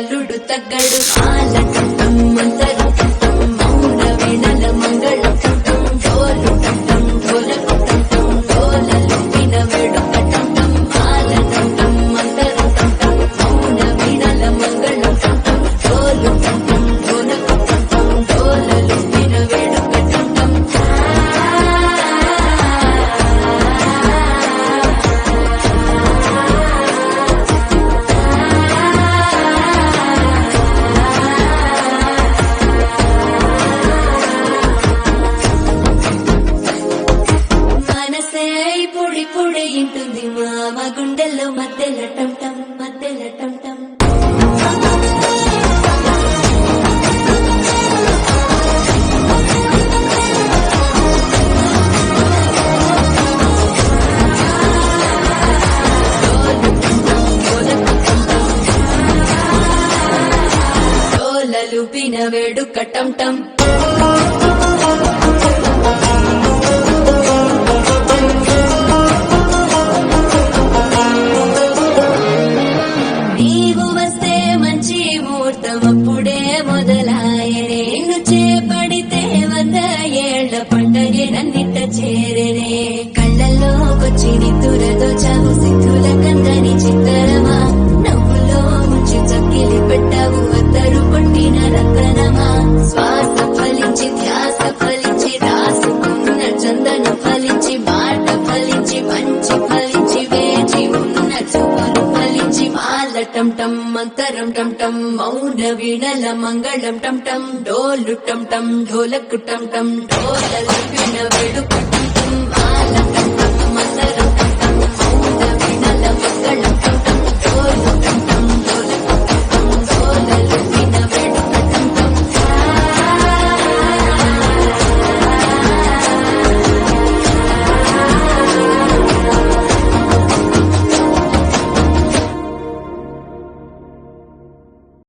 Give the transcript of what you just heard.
అల్లుడు తగ్గడు ఆలటం మంతరం మౌన వీణల మంగళం డోలు టం డోలకు టం డోలలు వినవేడు కటం ఆలటం మంతరం మౌన వీణల మంగళం డోలు టం డోలకు టం డోలలు వినవేడు కటం మనసే పొడి పొడి ఇంటుంది మామ గుండెల్లో మధ్యల టం టం మధ్యల టం టం డోలలు వినవేడు కటం టం నీవు వస్తే మంచి ముహూర్తం అప్పుడే మొదలాయనే నిన్ను చేపడితే 100 ఏళ్ల పంటగే నన్నిట్ట చేరనే కళ్ళల్లోకొచ్చి నిద్దురతో చావు సిద్ధుల కందని చిత్తరమా నవ్వులో ముంచి చక్కిలి పెట్టావు అద్దరు కొట్టిన రతనమా శ్వాస ఫలించి ధ్యాస ఫలించి రాసుకున్న చందనం ఫలించి మాట ఫలించి మంచి ఫలించి వేచి ఉన్న చూపులు ఫలించి మాలటం టం మంతరం టం టం మౌన వీణల మంగళం టం టం డోలు టం టం ఢోలకు టం టం డోలలు వినవేడు కటం టం మాలటం టం మంతరం టం టం మౌన వీణల మంగళం టం